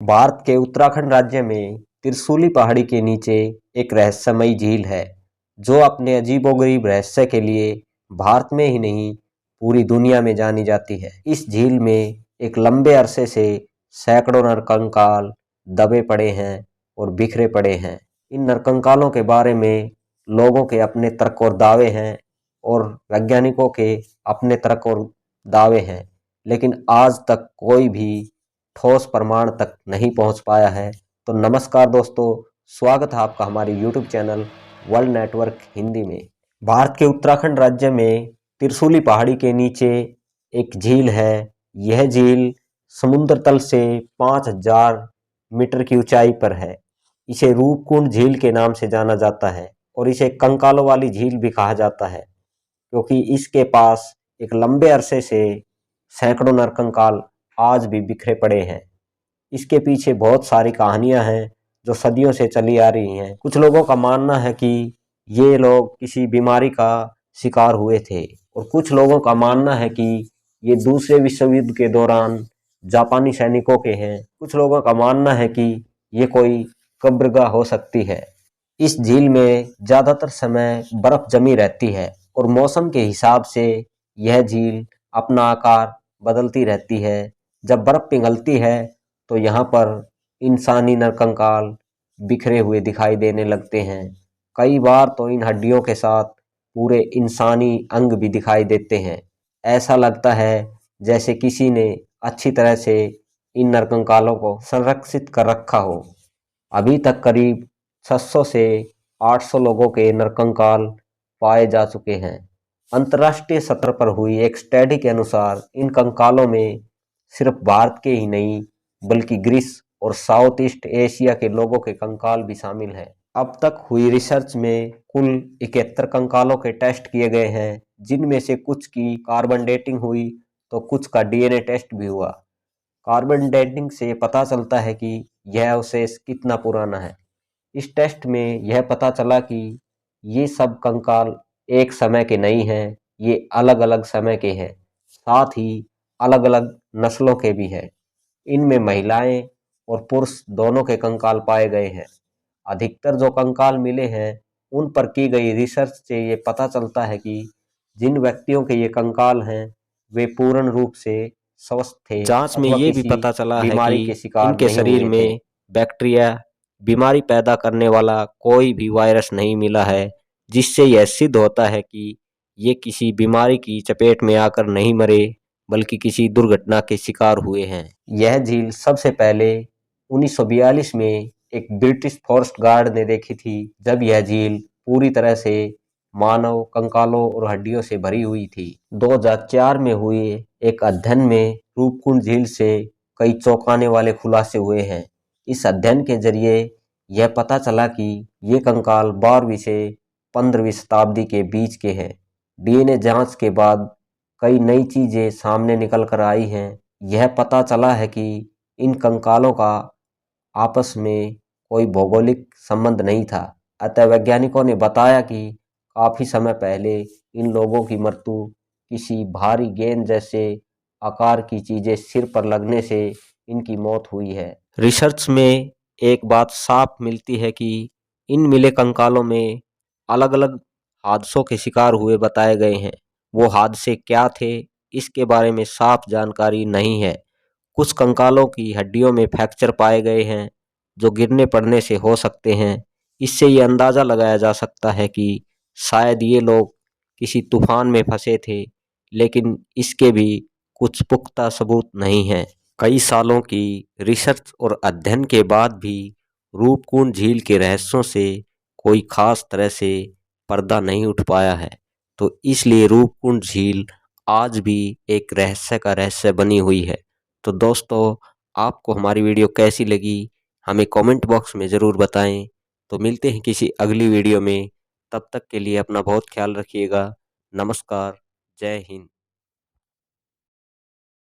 भारत के उत्तराखंड राज्य में त्रिशूली पहाड़ी के नीचे एक रहस्यमयी झील है जो अपने अजीबोगरीब रहस्य के लिए भारत में ही नहीं पूरी दुनिया में जानी जाती है। इस झील में एक लंबे अरसे से सैकड़ों नरकंकाल दबे पड़े हैं और बिखरे पड़े हैं। इन नरकंकालों के बारे में लोगों के अपने तर्क और दावे हैं और वैज्ञानिकों के अपने तर्क और दावे हैं, लेकिन आज तक कोई भी ठोस प्रमाण तक नहीं पहुंच पाया है। तो नमस्कार दोस्तों, स्वागत है आपका हमारे YouTube channel world network Hindi में। भारत के उत्तराखंड राज्य में त्रिशूली पहाड़ी के नीचे एक झील है। यह झील समुद्र तल से 5000 मीटर की ऊंचाई पर है। इसे रूपकुंड झील के नाम से जाना जाता है और इसे कंकालों वाली झील भी कहा जाता है, क्योंकि इसके पास एक लंबे अरसे से सैकड़ों नरकंकाल आज भी बिखरे पड़े हैं। इसके पीछे बहुत सारी कहानियां हैं जो सदियों से चली आ रही हैं। कुछ लोगों का मानना है कि ये लोग किसी बीमारी का शिकार हुए थे और कुछ लोगों का मानना है कि ये दूसरे विश्व युद्ध के दौरान जापानी सैनिकों के हैं। कुछ लोगों का मानना है कि ये कोई कब्रगाह हो सकती है। इस झील में ज़्यादातर समय बर्फ जमी रहती है और मौसम के हिसाब से यह झील अपना आकार बदलती रहती है। जब बर्फ पिघलती है तो यहाँ पर इंसानी नरकंकाल बिखरे हुए दिखाई देने लगते हैं। कई बार तो इन हड्डियों के साथ पूरे इंसानी अंग भी दिखाई देते हैं। ऐसा लगता है जैसे किसी ने अच्छी तरह से इन नरकंकालों को संरक्षित कर रखा हो। अभी तक करीब 600 से 800 लोगों के नरकंकाल पाए जा चुके हैं। अंतर्राष्ट्रीय सतह पर हुई एक स्टडी के अनुसार इन कंकालों में सिर्फ भारत के ही नहीं बल्कि ग्रीस और साउथ ईस्ट एशिया के लोगों के कंकाल भी शामिल हैं। अब तक हुई रिसर्च में कुल 71 कंकालों के टेस्ट किए गए हैं, जिनमें से कुछ की कार्बन डेटिंग हुई तो कुछ का डीएनए टेस्ट भी हुआ। कार्बन डेटिंग से पता चलता है कि यह अवशेष कितना पुराना है। इस टेस्ट में यह पता चला कि ये सब कंकाल एक समय के नहीं हैं, ये अलग अलग समय के हैं, साथ ही अलग अलग नस्लों के भी हैं। इनमें महिलाएं और पुरुष दोनों के कंकाल पाए गए हैं। अधिकतर जो कंकाल मिले हैं उन पर की गई रिसर्च से ये पता चलता है कि जिन व्यक्तियों के ये कंकाल हैं वे पूर्ण रूप से स्वस्थ थे। जांच में ये भी पता चला है कि इनके शरीर में बैक्टीरिया बीमारी पैदा करने वाला कोई भी वायरस नहीं मिला है, जिससे यह सिद्ध होता है कि ये किसी बीमारी की चपेट में आकर नहीं मरे बल्कि किसी दुर्घटना के शिकार हुए हैं। यह झील सबसे पहले 1942 में एक ब्रिटिश फॉरेस्ट गार्ड ने देखी थी, जब यह झील पूरी तरह से मानव कंकालों और हड्डियों से भरी हुई थी। 2004 में हुए एक अध्ययन में रूपकुंड झील से कई चौंकाने वाले खुलासे हुए हैं। इस अध्ययन के जरिए यह पता चला कि ये कंकाल 12वीं से 15वीं शताब्दी के बीच के हैं। डीएनए जांच के बाद कई नई चीजें सामने निकल कर आई हैं। यह पता चला है कि इन कंकालों का आपस में कोई भौगोलिक संबंध नहीं था। अतः वैज्ञानिकों ने बताया कि काफी समय पहले इन लोगों की मृत्यु किसी भारी गेंद जैसे आकार की चीजें सिर पर लगने से इनकी मौत हुई है। रिसर्च में एक बात साफ मिलती है कि इन मिले कंकालों में अलग अलग हादसों के शिकार हुए बताए गए हैं। वो हादसे क्या थे इसके बारे में साफ जानकारी नहीं है। कुछ कंकालों की हड्डियों में फ्रैक्चर पाए गए हैं जो गिरने पड़ने से हो सकते हैं। इससे ये अंदाज़ा लगाया जा सकता है कि शायद ये लोग किसी तूफान में फंसे थे, लेकिन इसके भी कुछ पुख्ता सबूत नहीं हैं। कई सालों की रिसर्च और अध्ययन के बाद भी रूपकुंड झील के रहस्यों से कोई खास तरह से पर्दा नहीं उठ पाया है। तो इसलिए रूपकुंड झील आज भी एक रहस्य का रहस्य बनी हुई है। तो दोस्तों, आपको हमारी वीडियो कैसी लगी हमें कमेंट बॉक्स में ज़रूर बताएं। तो मिलते हैं किसी अगली वीडियो में, तब तक के लिए अपना बहुत ख्याल रखिएगा। नमस्कार, जय हिंद।